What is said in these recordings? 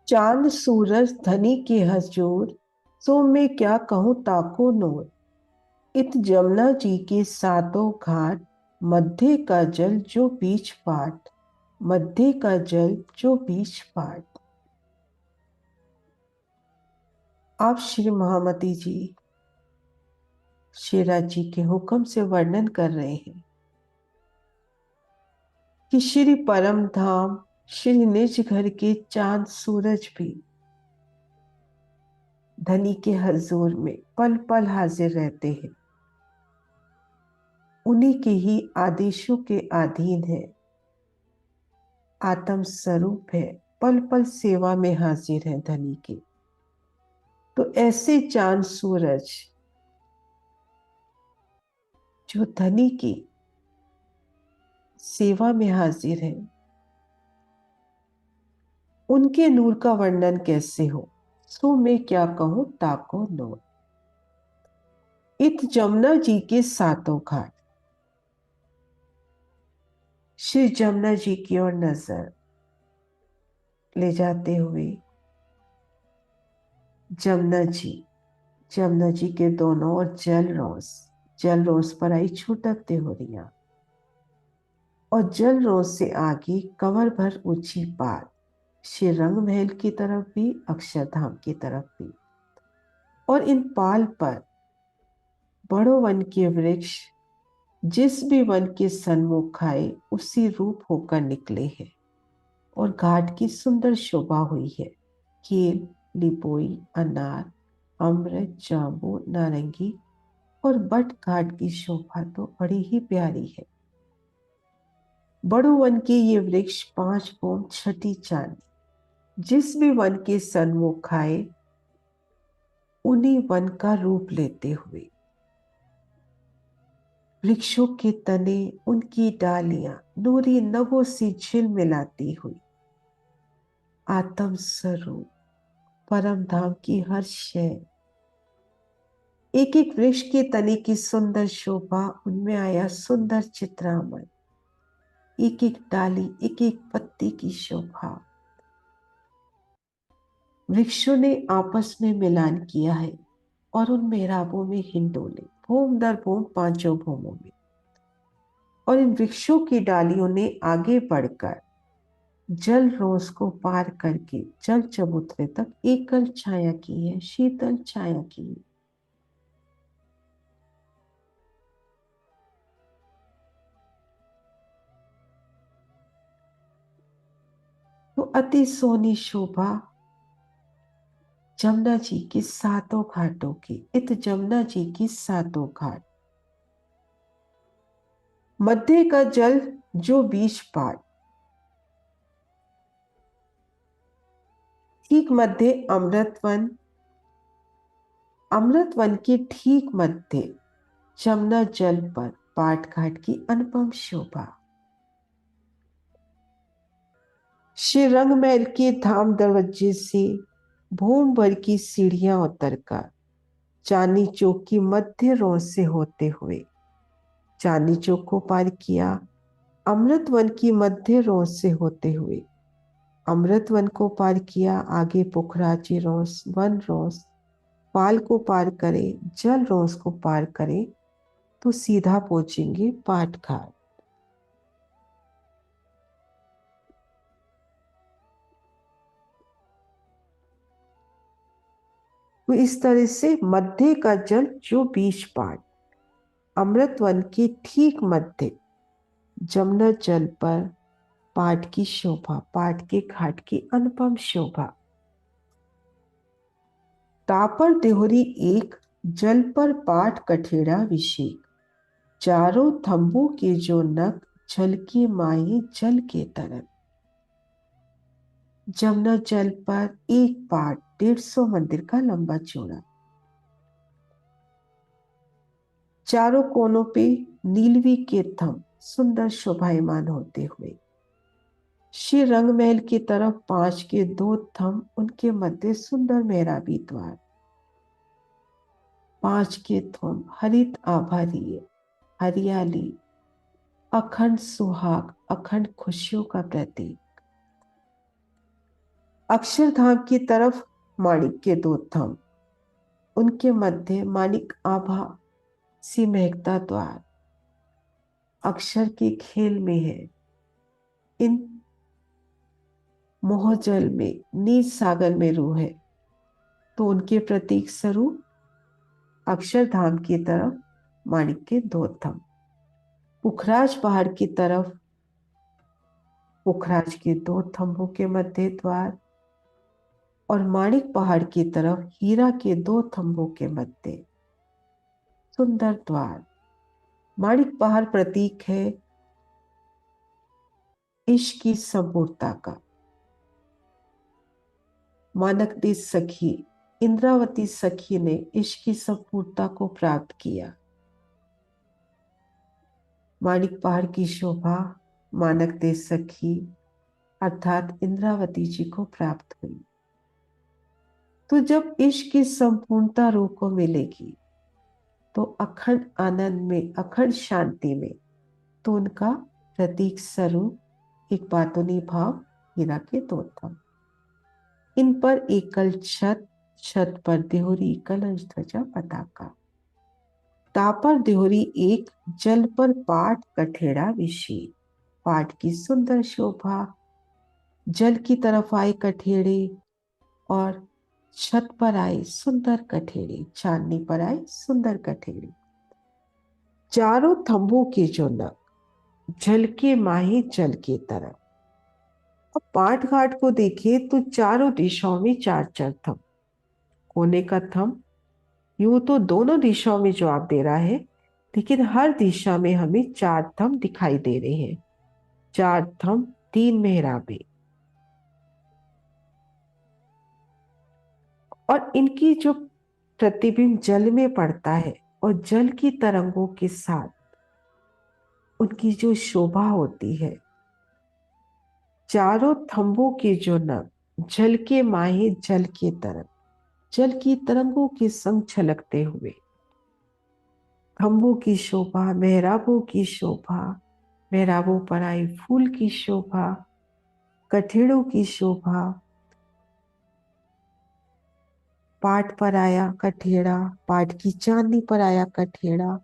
चांद सूरज धनी के हजूर, सो मैं क्या कहूँ ताको नूर। इत जमुना जी के सातों घाट, मध्य का जल जो बीच पाट। मध्य का जल जो बीच पाट। आप श्री महामती जी शेरा जी के हुक्म से वर्णन कर रहे हैं कि श्री परम धाम श्री निज घर के चांद सूरज भी धनी के हजूर में पल पल हाजिर रहते हैं। उन्हीं के ही आदेशों के अधीन है, आत्म स्वरूप है, पल पल सेवा में हाजिर है धनी के। तो ऐसे चांद सूरज जो धनी की सेवा में हाजिर है, उनके नूर का वर्णन कैसे हो, सो मैं क्या कहूं ताको नूर। इत जमुना जी के सातों घाट, श्री जमुना जी की ओर नजर ले जाते हुए जमुना जी, जमुना जी के दोनों ओर जल रोस पर आई छूटकते हो रही, और जल रोस से आगे कवर भर ऊंची पात, श्री रंग महल की तरफ भी अक्षरधाम की तरफ भी। और इन पाल पर बड़ो वन के वृक्ष जिस भी वन के सन्मुख आए उसी रूप होकर निकले हैं, और घाट की सुंदर शोभा हुई है। केल, लिपोई, अनार, अमृत, जांबू, नारंगी और बट घाट की शोभा तो बड़ी ही प्यारी है। बड़ो वन के ये वृक्ष 5 छठी चांदी, जिस भी वन के सन्मुख आए उन्हीं वन का रूप लेते हुए, वृक्षों के तने, उनकी डालियां नूरी नगों से झिलमिलाती हुई, आत्म स्वरूप परम धाम की हर शय, एक एक वृक्ष के तने की सुंदर शोभा, उनमें आया सुंदर चित्रामण, एक एक डाली, एक एक पत्ती की शोभा। वृक्षों ने आपस में मिलान किया है और उन मेहराबों में हिंडोले, भूम दर भूम पांचों भूमों में। और इन वृक्षों की डालियों ने आगे बढ़कर जल रोज को पार करके जल चबूतरे तक एकल छाया की है, शीतल छाया की है। तो अति सोनी शोभा जमुना जी की सातों घाटों की, इत जमुना जी की सातों घाट, मध्य का जल जो बीच पाट, ठीक मध्य अमृतवन, अमृतवन के ठीक मध्य जमुना जल पर पाट घाट की अनुपम शोभा। श्री रंग महल के धाम दरवाजे से भूम भर की सीढ़ियां उतरकर चांदनी चौक की मध्य रोड से होते हुए चांदनी चौक को पार किया, अमृतवन की मध्य रोड से होते हुए अमृतवन को पार किया, आगे पुखराजी रोस, वन रोस, पाल को पार करें, जल रोस को पार करें तो सीधा पहुंचेंगे पाट घाट। तो इस तरह से मध्य का जल जो बीच पाट, अमृतवन के ठीक मध्य जमुना जल पर पाट की शोभा, पाट के घाट की अनुपम शोभा। तापर देहोरी एक, जल पर पाट कठेड़ा विषेक, चारों थंबों के जो नख, झलके माए जल के तरफ। जमुना जल पर एक पाट 150 मंदिर का लंबा चौड़ा, चारों कोनों पे नीलवी के थंब सुंदर शोभायमान होते हुए, श्री रंग महल की तरफ 5 के 2 थंब, उनके मध्य सुंदर मेहराबी द्वार, 5 के थंब हरित आभारी, हरियाली, अखंड सुहाग, अखंड खुशियों का प्रतीक। अक्षरधाम की तरफ माणिक के दो थंभ, उनके मध्य माणिक आभा सी महकता द्वार, अक्षर के खेल में है इन मोहजल में, नीच सागर में रूह है। तो उनके प्रतीक स्वरूप अक्षरधाम की तरफ माणिक के दो थंभ, पुखराज पहाड़ की तरफ पुखराज के दो थंभों के मध्य द्वार, और माणिक पहाड़ की तरफ हीरा के दो थंभों के मध्य सुंदर द्वार। माणिक पहाड़ प्रतीक है इश्क की संपूर्णता का। मानकदी सखी इंद्रावती सखी ने इश्क की संपूर्णता को प्राप्त किया। माणिक पहाड़ की शोभा मानक दे सखी अर्थात इंद्रावती जी को प्राप्त हुई। तो जब इश्क की संपूर्णता रूह को मिलेगी तो अखंड आनंद में, अखंड शांति में, तो उनका प्रतीक स्वरूप एक बातोनी भाव हीरा के दो थंभ, इन पर एकल छत, छत पर देहोरी कलश ध्वजा पताका, तापर देहोरी एक, जल पर पाट कठेड़ा विशीर। पाट की सुंदर शोभा, जल की तरफ आए कठेड़े, और छत पर आए सुंदर कठेड़े, चांदनी पर आए सुंदर कठेड़े। चारों थंभों के जो नग, जल के माही जल की तरह। अब पाट घाट को देखें तो चारों दिशाओं में चार चार थंभ, कोने का थंभ, यूं तो दोनों दिशाओं में जवाब दे रहा है, लेकिन हर दिशा में हमें चार थंभ दिखाई दे रहे हैं। चार थंभ, तीन मेहराबें, और इनकी जो प्रतिबिंब जल में पड़ता है और जल की तरंगों के साथ उनकी जो शोभा होती है। चारों थंभों के जो नग, जल के माहे जल के तरंग, जल की तरंगों के संग छलकते हुए, खंभों की शोभा, मेहराबों की शोभा, मेहराबों पर आई फूल की शोभा, कठेड़ों की शोभा, पाट पर आया कठेड़ा, पाट की चांदनी पर आया कठेड़ा,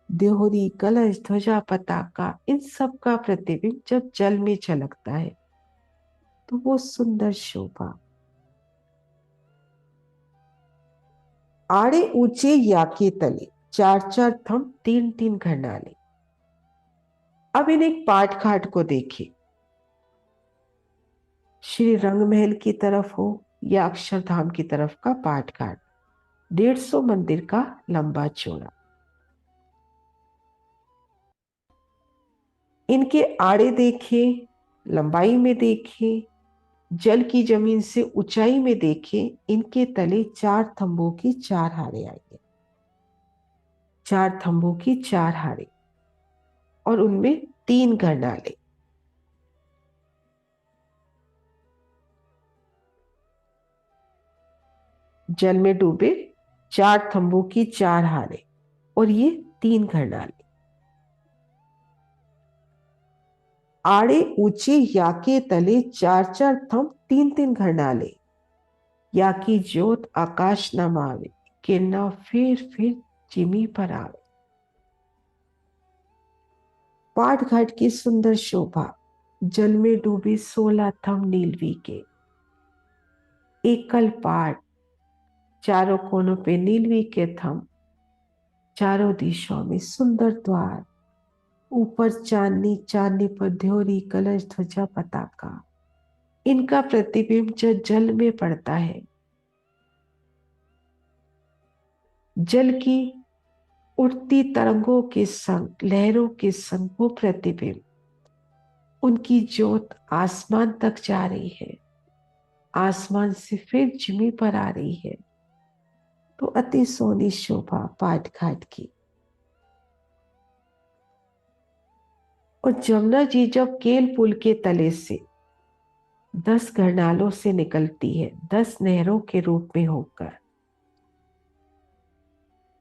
देहोरी कलश ध्वजा पताका, इन सब का प्रतिबिंब जब जल में झलकता है तो वो सुंदर शोभा। आड़े ऊंचे याके तले, चार चार थंभ, तीन तीन घरनाले। अब इन एक पाट घाट को देखें, श्री रंगमहल की तरफ हो या अक्षरधाम की तरफ का पाट घाट, 150 मंदिर का लंबा चौड़ा। इनके आड़े देखें, लंबाई में देखें, जल की जमीन से ऊंचाई में देखें, इनके तले चार थंभों की चार हारे आएंगे, चार थंभों की चार हारे, और उनमें तीन घरनाले। जल में डूबे चार थंभों की चार हारे और ये तीन घरनाले। आड़े ऊंचे याके तले चार चार थंभ, तीन तीन घरनाले, या की जोत आकाश न मावे, किरणा फिर जिमी पर आवे। पाट घाट की सुंदर शोभा, जल में डूबे 16 थंभ नीलवी के, एकल पाट, चारों कोनों पे नीलवी के थंभ, चारों दिशाओं में सुंदर द्वार, ऊपर चांदनी, चांदनी पर ध्योरी कलश ध्वजा पताका। इनका प्रतिबिंब जब जल में पड़ता है, जल की उठती तरंगों के संग, लहरों के संग वो प्रतिबिंब, उनकी ज्योत आसमान तक जा रही है, आसमान से फिर जमी पर आ रही है। तो अति सोनी शोभा पाट घाट की। और जमुना जी जब केल पुल के तले से 10 घरनालों से निकलती है, 10 नहरों के रूप में होकर,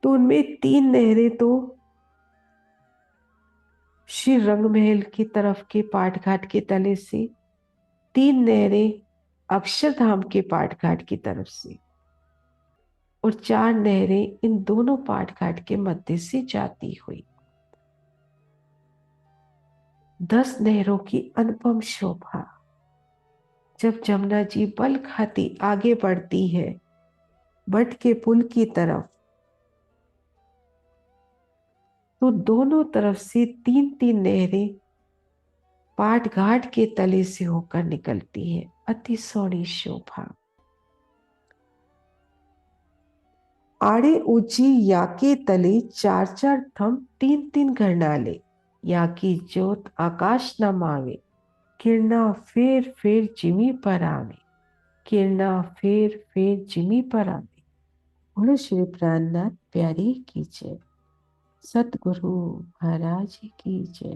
तो उनमें तीन नहरें तो श्री रंगमहल की तरफ के पाट घाट के तले से, तीन नहरें अक्षरधाम के पाट घाट की तरफ से, और 4 नहरें इन दोनों पाट घाट के मध्य से जाती हुई। 10 नहरों की अनुपम शोभा। जब जमुना जी बल खाती आगे बढ़ती है बट के पुल की तरफ, तो दोनों तरफ से 3-3 नहरें पाट घाट के तले से होकर निकलती है। अति सोहनी शोभा। आड़े ऊंची याके तले 4-4 थंब 3-3 घरनाले, याकी जोत आकाश न मावे, किरणा फेर फेर जिमी पर आवे, किरणा फेर फेर जिमी पर आवे। बोलो श्री प्राणनाथ प्यारी की जय। सतगुरु महाराज की जय।